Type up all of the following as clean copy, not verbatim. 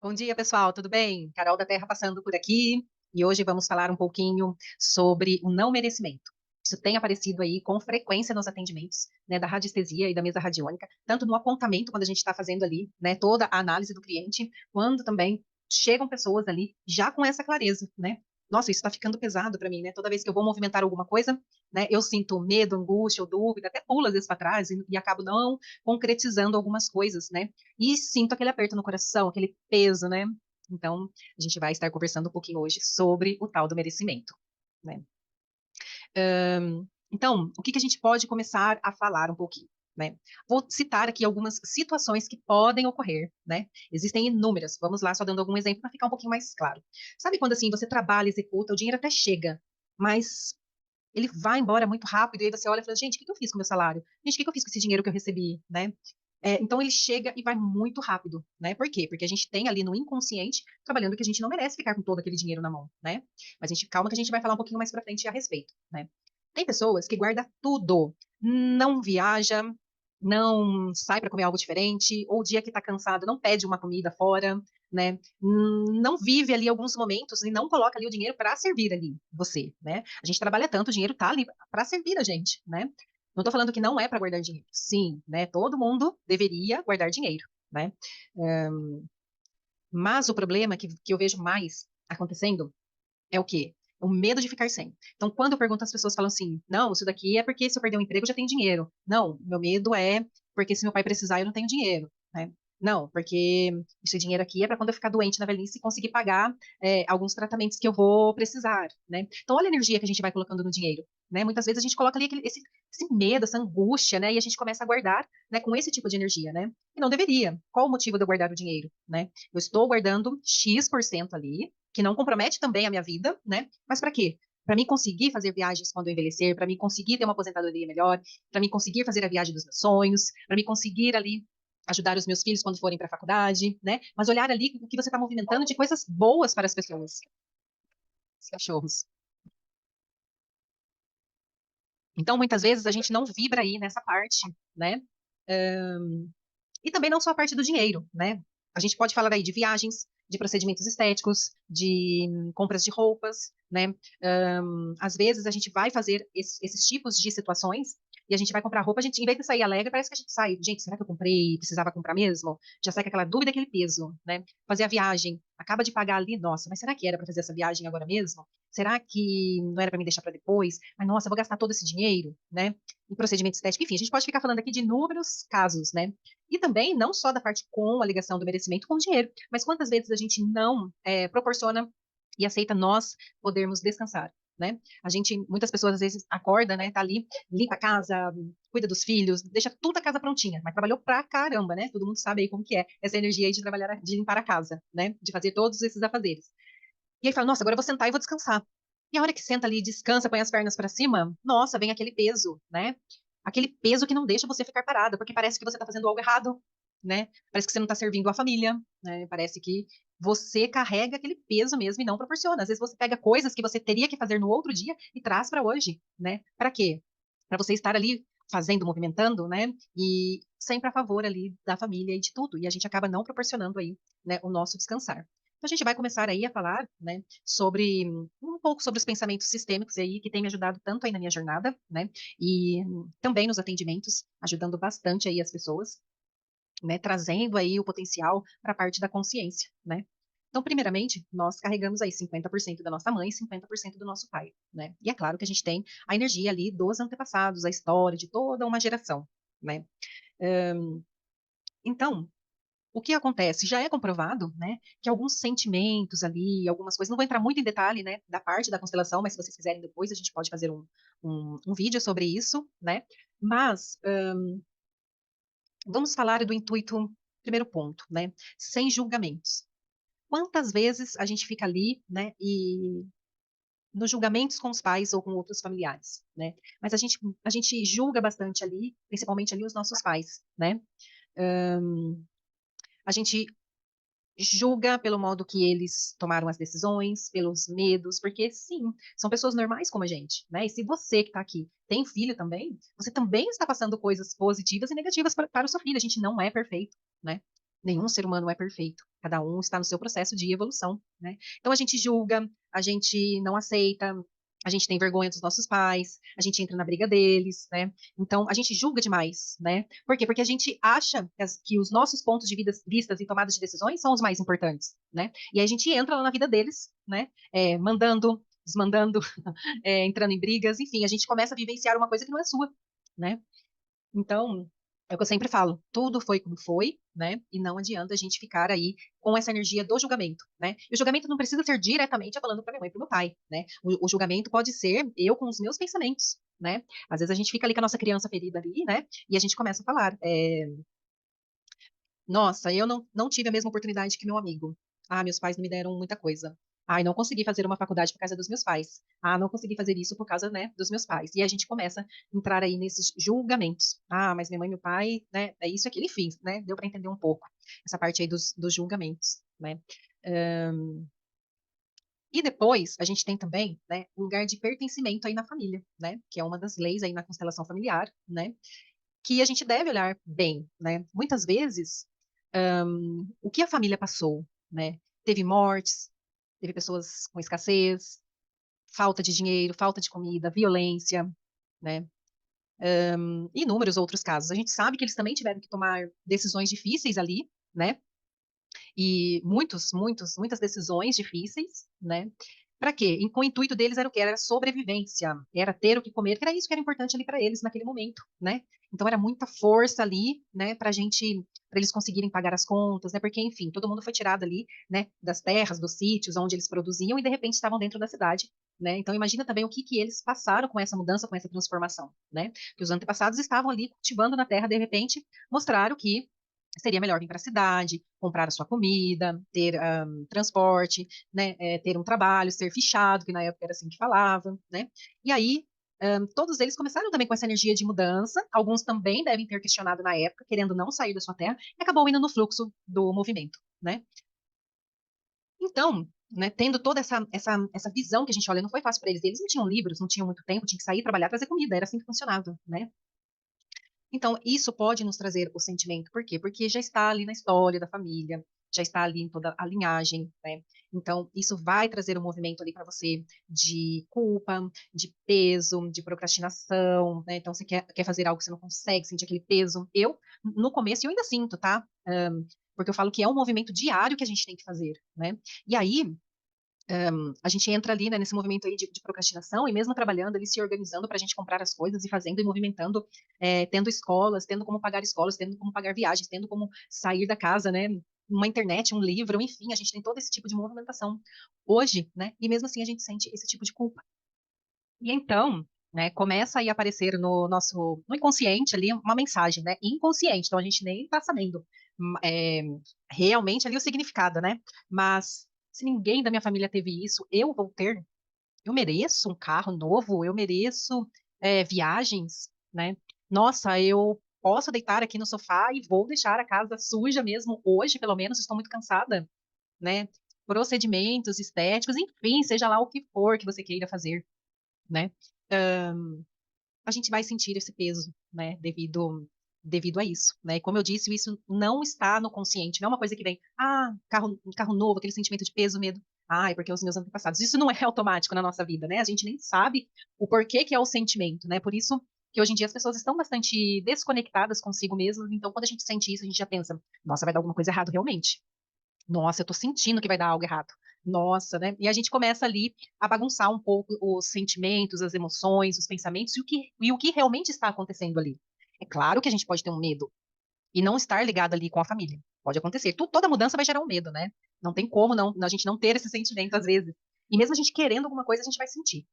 Bom dia, pessoal, tudo bem? Carol da Terra passando por aqui e hoje vamos falar um pouquinho sobre o não merecimento. Isso tem aparecido aí com frequência nos atendimentos, né, da radiestesia e da mesa radiônica, tanto no apontamento, quando a gente está fazendo ali, né, toda a análise do cliente, quando também chegam pessoas ali já com essa clareza, né? Nossa, isso está ficando pesado para mim, né? Toda vez que eu vou movimentar alguma coisa, né, eu sinto medo, angústia ou dúvida, até pulo às vezes para trás e acabo não concretizando algumas coisas, né? E sinto aquele aperto no coração, aquele peso, né? Então, a gente vai estar conversando um pouquinho hoje sobre o tal do merecimento, né? Então, o que que a gente pode começar a falar um pouquinho, né? Vou citar aqui algumas situações que podem ocorrer, né? Existem inúmeras. Vamos lá, só dando algum exemplo para ficar um pouquinho mais claro. Sabe quando assim você trabalha, executa, o dinheiro até chega, mas ele vai embora muito rápido, e aí você olha e fala, gente, o que que eu fiz com o meu salário? Gente, o que que eu fiz com esse dinheiro que eu recebi, né? Então ele chega e vai muito rápido, né? Por quê? Porque a gente tem ali no inconsciente trabalhando que a gente não merece ficar com todo aquele dinheiro na mão, né? Mas a gente calma que a gente vai falar um pouquinho mais pra frente a respeito, né? Tem pessoas que guardam tudo, não viaja, não sai para comer algo diferente, ou o dia que tá cansado não pede uma comida fora, né? Não vive ali alguns momentos e não coloca ali o dinheiro para servir ali você, né? A gente trabalha tanto, o dinheiro tá ali para servir a gente, né? Não estou falando que não é para guardar dinheiro. Sim, né? Todo mundo deveria guardar dinheiro, né? Mas o problema que eu vejo mais acontecendo é o quê? O medo de ficar sem. Então, quando eu pergunto, as pessoas falam assim: não, isso daqui é porque se eu perder um emprego eu já tenho dinheiro. Não, meu medo é porque se meu pai precisar eu não tenho dinheiro, né? Não, porque esse dinheiro aqui é para quando eu ficar doente na velhice e conseguir pagar alguns tratamentos que eu vou precisar, né? Então, olha a energia que a gente vai colocando no dinheiro, né? Muitas vezes a gente coloca ali esse medo, essa angústia, né? E a gente começa a guardar, né? Com esse tipo de energia, né? E não deveria. Qual o motivo de eu guardar o dinheiro, né? Eu estou guardando X% ali, que não compromete também a minha vida, né? Mas para quê? Para mim conseguir fazer viagens quando eu envelhecer, para mim conseguir ter uma aposentadoria melhor, para mim conseguir fazer a viagem dos meus sonhos, para mim conseguir ali ajudar os meus filhos quando forem para a faculdade, né? Mas olhar ali o que você está movimentando de coisas boas para as pessoas. Os cachorros. Então, muitas vezes a gente não vibra aí nessa parte, né? E também não só a parte do dinheiro, né? A gente pode falar aí de viagens, de procedimentos estéticos, de compras de roupas, né? Às vezes a gente vai fazer esses tipos de situações e a gente vai comprar roupa, a gente, em vez de sair alegre, parece que a gente sai, gente, será que eu comprei? Precisava comprar mesmo? Já sai com aquela dúvida, aquele peso, né? Fazer a viagem, acaba de pagar ali, nossa, mas será que era para fazer essa viagem agora mesmo? Será que não era para me deixar para depois? Mas nossa, eu vou gastar todo esse dinheiro, né? Em procedimento estético, enfim, a gente pode ficar falando aqui de inúmeros casos, né? E também, não só da parte com a ligação do merecimento com o dinheiro, mas quantas vezes a gente não proporciona e aceita nós podermos descansar, né? A gente, muitas pessoas às vezes acorda, né, tá ali, limpa a casa, cuida dos filhos, deixa toda a casa prontinha, mas trabalhou pra caramba, né? Todo mundo sabe aí como que é essa energia aí de trabalhar, de limpar a casa, né? De fazer todos esses afazeres. E aí fala, nossa, agora eu vou sentar e vou descansar. E a hora que senta ali, descansa, põe as pernas para cima, nossa, vem aquele peso, né? Aquele peso que não deixa você ficar parada, porque parece que você está fazendo algo errado, né? Parece que você não está servindo a família, né? Parece que você carrega aquele peso mesmo e não proporciona. Às vezes você pega coisas que você teria que fazer no outro dia e traz para hoje, né? Para quê? Para você estar ali fazendo, movimentando, né? E sempre a favor ali da família e de tudo. E a gente acaba não proporcionando aí, né, o nosso descansar. Então, a gente vai começar aí a falar, né, sobre um pouco sobre os pensamentos sistêmicos aí que tem me ajudado tanto aí na minha jornada, né, e também nos atendimentos, ajudando bastante aí as pessoas, né, trazendo aí o potencial para a parte da consciência, né. Então, primeiramente, nós carregamos aí 50% da nossa mãe e 50% do nosso pai, né? E é claro que a gente tem a energia ali dos antepassados, a história de toda uma geração, né? Então, o que acontece? Já é comprovado, né, que alguns sentimentos ali, algumas coisas, não vou entrar muito em detalhe, né, da parte da constelação, mas se vocês quiserem depois, a gente pode fazer um vídeo sobre isso, né, mas vamos falar do intuito, primeiro ponto, né, sem julgamentos. Quantas vezes a gente fica ali, né, e nos julgamentos com os pais ou com outros familiares, né, mas a gente julga bastante ali, principalmente ali os nossos pais, né, a gente julga pelo modo que eles tomaram as decisões, pelos medos, porque sim, são pessoas normais como a gente, né? E se você que está aqui tem filho também, você também está passando coisas positivas e negativas para o seu filho. A gente não é perfeito, né? Nenhum ser humano é perfeito. Cada um está no seu processo de evolução, né? Então a gente julga, a gente não aceita, a gente tem vergonha dos nossos pais, a gente entra na briga deles, né? Então a gente julga demais, né? Por quê? Porque a gente acha que os nossos pontos de vistas e tomadas de decisões são os mais importantes, né? E aí a gente entra lá na vida deles, né? Mandando, desmandando, entrando em brigas, enfim, a gente começa a vivenciar uma coisa que não é sua, né? Então, é o que eu sempre falo, tudo foi como foi, né? E não adianta a gente ficar aí com essa energia do julgamento, né? E o julgamento não precisa ser diretamente falando para minha mãe e para meu pai, né? O julgamento pode ser eu com os meus pensamentos, né? Às vezes a gente fica ali com a nossa criança ferida ali, né? E a gente começa a falar, nossa, eu não tive a mesma oportunidade que meu amigo. Ah, meus pais não me deram muita coisa. Ah, não consegui fazer uma faculdade por causa dos meus pais. Ah, não consegui fazer isso por causa, né, dos meus pais. E a gente começa a entrar aí nesses julgamentos. Ah, mas minha mãe e meu pai, né, é isso, aquilo, enfim, né, deu para entender um pouco essa parte aí dos julgamentos, né. E depois a gente tem também, né, um lugar de pertencimento aí na família, né, que é uma das leis aí na constelação familiar, né, que a gente deve olhar bem, né. Muitas vezes o que a família passou, né? Teve mortes, teve pessoas com escassez, falta de dinheiro, falta de comida, violência, né? E inúmeros outros casos. A gente sabe que eles também tiveram que tomar decisões difíceis ali, né? E muitas decisões difíceis, né? Para quê? Com o intuito deles era o quê? Era sobrevivência, era ter o que comer, que era isso que era importante ali para eles naquele momento, né? Então era muita força ali, né, para eles conseguirem pagar as contas, né? Porque, enfim, todo mundo foi tirado ali, né, das terras, dos sítios onde eles produziam e de repente estavam dentro da cidade, né? Então imagina também o que eles passaram com essa mudança, com essa transformação, né? Que os antepassados estavam ali cultivando na terra, de repente mostraram que seria melhor vir para a cidade, comprar a sua comida, ter transporte, né, ter um trabalho, ser fichado, que na época era assim que falava, né? E aí, todos eles começaram também com essa energia de mudança, alguns também devem ter questionado na época, querendo não sair da sua terra, e acabou indo no fluxo do movimento, né? Então, né, tendo toda essa visão que a gente olha, não foi fácil para eles, eles não tinham livros, não tinham muito tempo, tinham que sair, trabalhar, trazer comida, era assim que funcionava, né? Então, isso pode nos trazer o sentimento. Por quê? Porque já está ali na história da família, já está ali em toda a linhagem, né? Então, isso vai trazer um movimento ali para você de culpa, de peso, de procrastinação, né? Então, você quer fazer algo que você não consegue, sentir aquele peso. Eu, no começo, eu ainda sinto, tá? Porque eu falo que é um movimento diário que a gente tem que fazer, né? E aí, a gente entra ali, né, nesse movimento aí de procrastinação e mesmo trabalhando ali, se organizando para a gente comprar as coisas e fazendo e movimentando, tendo escolas, tendo como pagar escolas, tendo como pagar viagens, tendo como sair da casa, né, uma internet, um livro, enfim, a gente tem todo esse tipo de movimentação hoje, né, e mesmo assim a gente sente esse tipo de culpa. E então, né, começa aí a aparecer no inconsciente ali uma mensagem, né, inconsciente, então a gente nem está sabendo é, realmente ali o significado, né, mas se ninguém da minha família teve isso, eu vou ter, eu mereço um carro novo, eu mereço viagens, né, nossa, eu posso deitar aqui no sofá e vou deixar a casa suja mesmo hoje, pelo menos, estou muito cansada, né, procedimentos estéticos, enfim, seja lá o que for que você queira fazer, né? A gente vai sentir esse peso, né? Devido a isso, né? E como eu disse, isso não está no consciente, não é uma coisa que vem, um carro novo, aquele sentimento de peso, medo. Ah, é porque os meus antepassados. Isso não é automático na nossa vida, né? A gente nem sabe o porquê que é o sentimento, né? Por isso que hoje em dia as pessoas estão bastante desconectadas consigo mesmas, então quando a gente sente isso, a gente já pensa, nossa, vai dar alguma coisa errada realmente. Nossa, eu tô sentindo que vai dar algo errado. Nossa, né? E a gente começa ali a bagunçar um pouco os sentimentos, as emoções, os pensamentos e o que realmente está acontecendo ali. É claro que a gente pode ter um medo e não estar ligado ali com a família. Pode acontecer. Toda mudança vai gerar um medo, né? Não tem como não, a gente não ter esse sentimento às vezes. E mesmo a gente querendo alguma coisa, a gente vai sentir,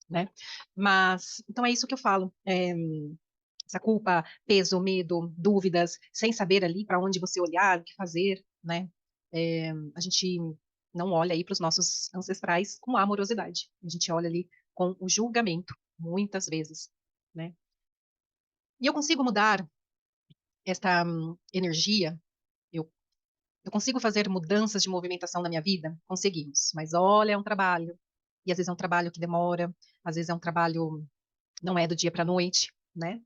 né? Mas, então é isso que eu falo. Essa culpa, peso, medo, dúvidas, sem saber ali para onde você olhar, o que fazer, né? A gente não olha aí para os nossos ancestrais com amorosidade. A gente olha ali com o julgamento, muitas vezes, né? E eu consigo mudar esta energia, eu, eu consigo fazer mudanças de movimentação na minha vida? Conseguimos, mas olha, é um trabalho. E às vezes é um trabalho que demora, às vezes é um trabalho, não é do dia para a noite, né?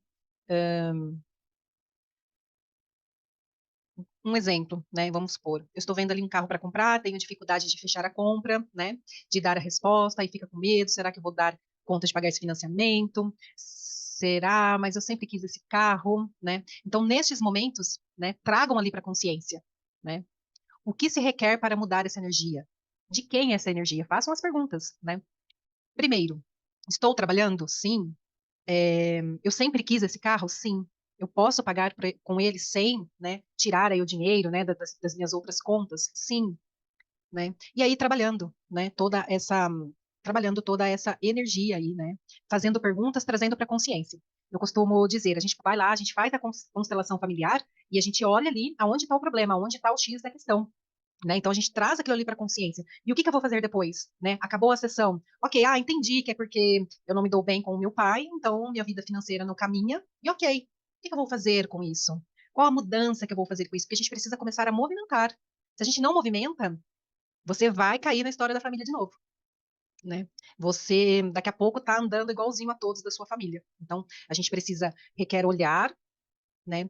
um exemplo, né? Vamos supor, eu estou vendo ali um carro para comprar, tenho dificuldade de fechar a compra, né? De dar a resposta, aí fica com medo, será que eu vou dar conta de pagar esse financiamento? Será? Mas eu sempre quis esse carro, né? Então, nestes momentos, né, tragam ali para a consciência, né? O que se requer para mudar essa energia? De quem é essa energia? Façam as perguntas, né? Primeiro, estou trabalhando? Sim. Eu sempre quis esse carro? Sim. Eu posso pagar com ele sem, né, tirar aí o dinheiro, né, das minhas outras contas? Sim, né? E aí trabalhando toda essa energia aí, né? Fazendo perguntas, trazendo para a consciência. Eu costumo dizer, a gente vai lá, a gente faz a constelação familiar e a gente olha ali aonde está o problema, aonde está o X da questão. Né? Então a gente traz aquilo ali para a consciência. E o que que eu vou fazer depois? Né? Acabou a sessão. Ok, entendi que é porque eu não me dou bem com o meu pai, então minha vida financeira não caminha. E ok, o que que eu vou fazer com isso? Qual a mudança que eu vou fazer com isso? Porque a gente precisa começar a movimentar. Se a gente não movimenta, você vai cair na história da família de novo. Né? Você daqui a pouco está andando igualzinho a todos da sua família. Então a gente requer olhar, né?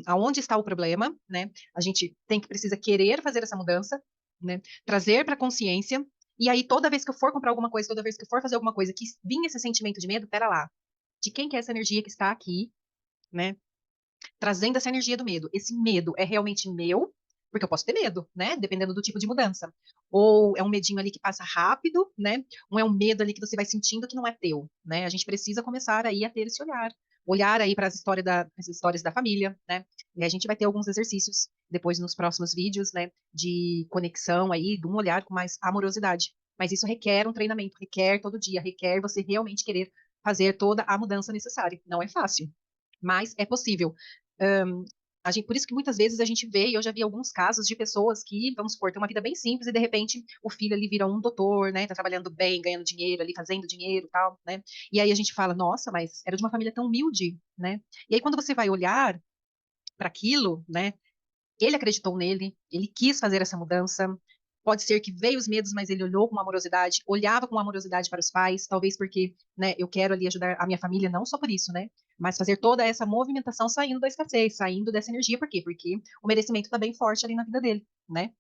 Aonde está o problema, né? A gente precisa querer fazer essa mudança, né? Trazer para a consciência. E aí, toda vez que eu for comprar alguma coisa, toda vez que eu for fazer alguma coisa, que vinha esse sentimento de medo, pera lá. De quem que é essa energia que está aqui, né? Trazendo essa energia do medo. Esse medo é realmente meu, porque eu posso ter medo, né? Dependendo do tipo de mudança. Ou é um medinho ali que passa rápido, né? Ou é um medo ali que você vai sentindo que não é teu, né? A gente precisa começar aí a ter esse olhar. Olhar aí para as histórias da família, né? E a gente vai ter alguns exercícios depois nos próximos vídeos, né? De conexão aí, de um olhar com mais amorosidade. Mas isso requer um treinamento, requer todo dia, requer você realmente querer fazer toda a mudança necessária. Não é fácil, mas é possível. Um, por isso que muitas vezes a gente vê, e eu já vi alguns casos de pessoas que, vamos supor, têm uma vida bem simples e de repente o filho ali vira um doutor, né? Tá trabalhando bem, ganhando dinheiro ali, fazendo dinheiro e tal, né? E aí a gente fala, nossa, mas era de uma família tão humilde, né? E aí quando você vai olhar para aquilo, né? Ele acreditou nele, ele quis fazer essa mudança. Pode ser que veio os medos, mas ele olhou com amorosidade, olhava com amorosidade para os pais, talvez porque, né, eu quero ali ajudar a minha família, não só por isso, né, mas fazer toda essa movimentação saindo da escassez, saindo dessa energia, por quê? Porque o merecimento está bem forte ali na vida dele, né?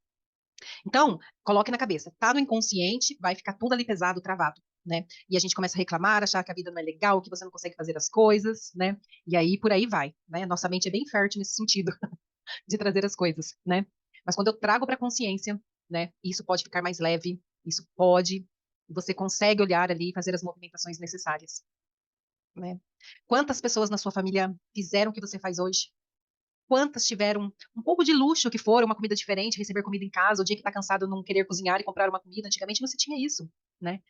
Então, coloque na cabeça, tá no inconsciente, vai ficar tudo ali pesado, travado, né? E a gente começa a reclamar, achar que a vida não é legal, que você não consegue fazer as coisas, né? E aí por aí vai, né? Nossa mente é bem fértil nesse sentido de trazer as coisas, né? Mas quando eu trago para a consciência, né, isso pode ficar mais leve, isso pode, você consegue olhar ali e fazer as movimentações necessárias, né? Quantas pessoas na sua família fizeram o que você faz hoje? Quantas tiveram um pouco de luxo que for, uma comida diferente, receber comida em casa, o dia que está cansado não querer cozinhar e comprar uma comida? Antigamente você tinha isso, né?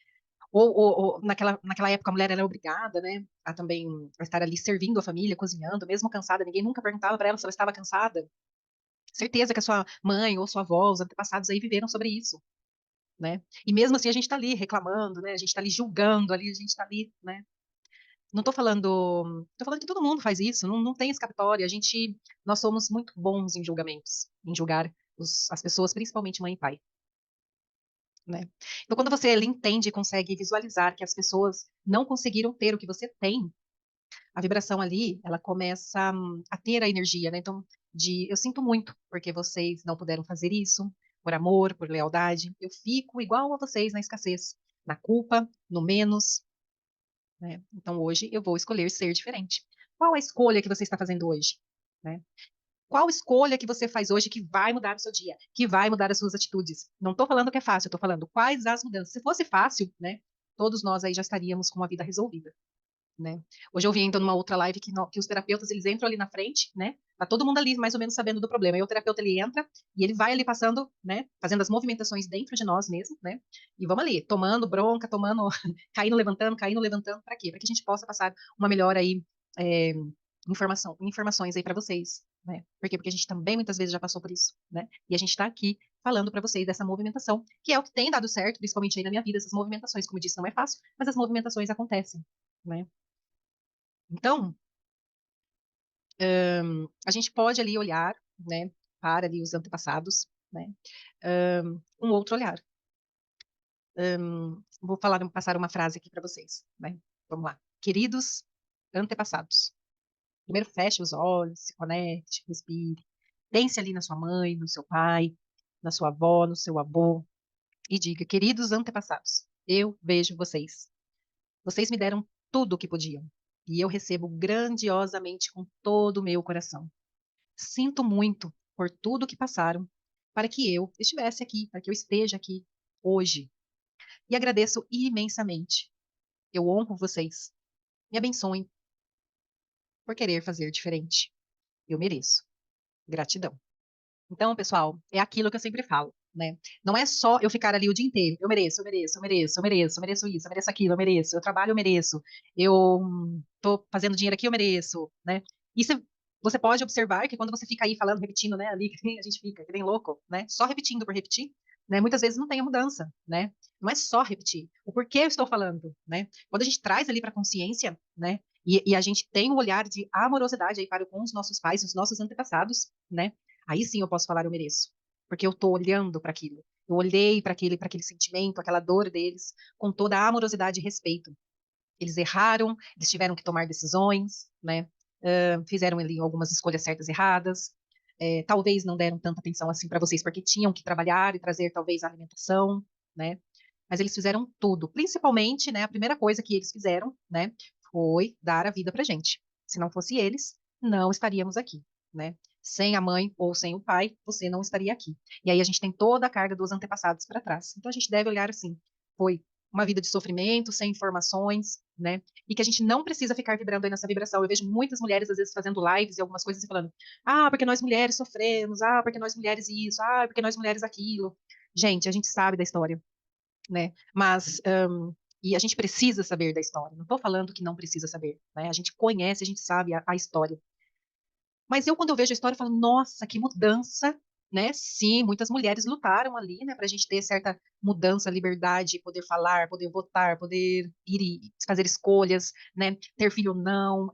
Ou naquela época a mulher era obrigada, né, a também a estar ali servindo a família, cozinhando, mesmo cansada, ninguém nunca perguntava para ela se ela estava cansada. Certeza que a sua mãe ou sua avó, os antepassados aí viveram sobre isso, né? E mesmo assim a gente está ali reclamando, né? A gente está ali julgando, ali a gente está ali, né? Não tô falando que todo mundo faz isso, não tem escapatória. Nós somos muito bons em julgamentos, em julgar as pessoas, principalmente mãe e pai, né? Então quando você ele entende e consegue visualizar que as pessoas não conseguiram ter o que você tem, a vibração ali, ela começa a ter a energia, né? Então, eu sinto muito porque vocês não puderam fazer isso, por amor, por lealdade. Eu fico igual a vocês na escassez, na culpa, no menos, né? Então, hoje eu vou escolher ser diferente. Qual a escolha que você está fazendo hoje, né? Qual escolha que você faz hoje que vai mudar o seu dia, que vai mudar as suas atitudes? Não estou falando que é fácil, estou falando quais as mudanças. Se fosse fácil, né? Todos nós aí já estaríamos com a vida resolvida, né? Hoje eu vi então numa outra live que os terapeutas eles entram ali na frente, né? Tá todo mundo ali mais ou menos sabendo do problema. E o terapeuta ele entra e ele vai ali passando, né? Fazendo as movimentações dentro de nós mesmos, né? E vamos ali, tomando bronca, tomando, caindo, levantando, para quê? Para que a gente possa passar uma melhor aí é, informações aí para vocês, né? Por quê? Porque a gente também muitas vezes já passou por isso, né? E a gente está aqui falando para vocês dessa movimentação, que é o que tem dado certo, principalmente aí na minha vida, essas movimentações, como eu disse, não é fácil, mas as movimentações acontecem, né? Então, a gente pode ali olhar, né, para ali os antepassados, né, um outro olhar. Passar uma frase aqui para vocês, né? Vamos lá. Queridos antepassados. Primeiro feche os olhos, se conecte, respire. Pense ali na sua mãe, no seu pai, na sua avó, no seu avô, e diga: queridos antepassados, eu vejo vocês. Vocês me deram tudo o que podiam, e eu recebo grandiosamente com todo o meu coração. Sinto muito por tudo que passaram para que eu estivesse aqui, para que eu esteja aqui hoje. E agradeço imensamente. Eu honro vocês. Me abençoem por querer fazer diferente. Eu mereço. Gratidão. Então, pessoal, é aquilo que eu sempre falo, né? Não é só eu ficar ali o dia inteiro. Eu mereço, eu mereço, eu mereço, eu mereço, eu mereço isso, eu mereço aquilo, eu mereço. Eu trabalho, eu mereço. Eu tô fazendo dinheiro aqui, eu mereço, né? Isso você pode observar que quando você fica aí falando, repetindo, né, ali, que nem a gente fica, que nem louco, né? Só repetindo por repetir, né? Muitas vezes não tem a mudança, né? Não é só repetir. O porquê eu estou falando, né? Quando a gente traz ali para a consciência, né? E a gente tem um olhar de amorosidade aí para com os nossos pais, os nossos antepassados, né? Aí sim eu posso falar eu mereço, porque eu estou olhando para aquilo. Eu olhei para aquele sentimento, aquela dor deles, com toda a amorosidade e respeito. Eles erraram, eles tiveram que tomar decisões, né? Fizeram ali algumas escolhas certas e erradas. Talvez não deram tanta atenção assim para vocês, porque tinham que trabalhar e trazer talvez a alimentação, né? Mas eles fizeram tudo. Principalmente, né? A primeira coisa que eles fizeram, né? Foi dar a vida para gente. Se não fosse eles, não estaríamos aqui, né? Sem a mãe ou sem o pai, você não estaria aqui. E aí a gente tem toda a carga dos antepassados para trás. Então a gente deve olhar assim. Foi uma vida de sofrimento, sem informações, né? E que a gente não precisa ficar vibrando aí nessa vibração. Eu vejo muitas mulheres, às vezes, fazendo lives e algumas coisas e falando: ah, porque nós mulheres sofremos, ah, porque nós mulheres isso, ah, porque nós mulheres aquilo. Gente, a gente sabe da história, né? Mas, e a gente precisa saber da história. Não estou falando que não precisa saber, né? A gente conhece, a gente sabe a história. Mas eu, quando eu vejo a história, eu falo: nossa, que mudança, né? Sim, muitas mulheres lutaram ali, né, para a gente ter certa mudança, liberdade, poder falar, poder votar, poder ir e fazer escolhas, né? Ter filho ou não,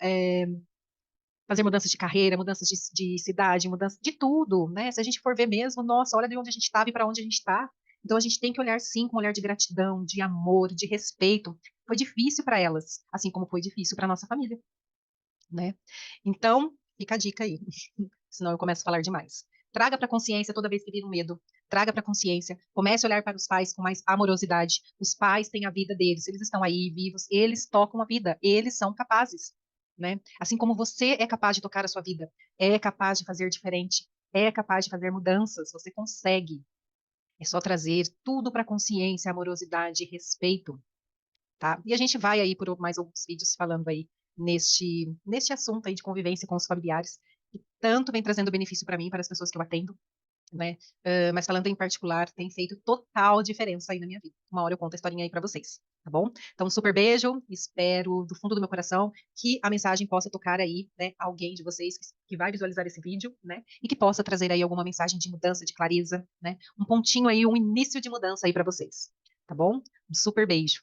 fazer mudanças de carreira, mudanças de cidade, mudança de tudo, né? Se a gente for ver mesmo, nossa, olha de onde a gente estava e para onde a gente está. Então a gente tem que olhar sim com um olhar de gratidão, de amor, de respeito. Foi difícil para elas, assim como foi difícil para nossa família, né? Então, fica a dica aí, senão eu começo a falar demais. Traga para a consciência toda vez que vir um medo. Traga para a consciência. Comece a olhar para os pais com mais amorosidade. Os pais têm a vida deles, eles estão aí vivos, eles tocam a vida, eles são capazes, né? Assim como você é capaz de tocar a sua vida, é capaz de fazer diferente, é capaz de fazer mudanças, você consegue. É só trazer tudo para a consciência, amorosidade e respeito, tá? E a gente vai aí por mais alguns vídeos falando aí neste assunto aí de convivência com os familiares, que tanto vem trazendo benefício para mim, para as pessoas que eu atendo, né? Mas falando em particular, tem feito total diferença aí na minha vida. Uma hora eu conto a historinha aí para vocês, tá bom? Então, um super beijo, espero do fundo do meu coração que a mensagem possa tocar aí, né, alguém de vocês que vai visualizar esse vídeo, né, e que possa trazer aí alguma mensagem de mudança, de clareza, né, um pontinho aí, um início de mudança aí para vocês, tá bom? Um super beijo.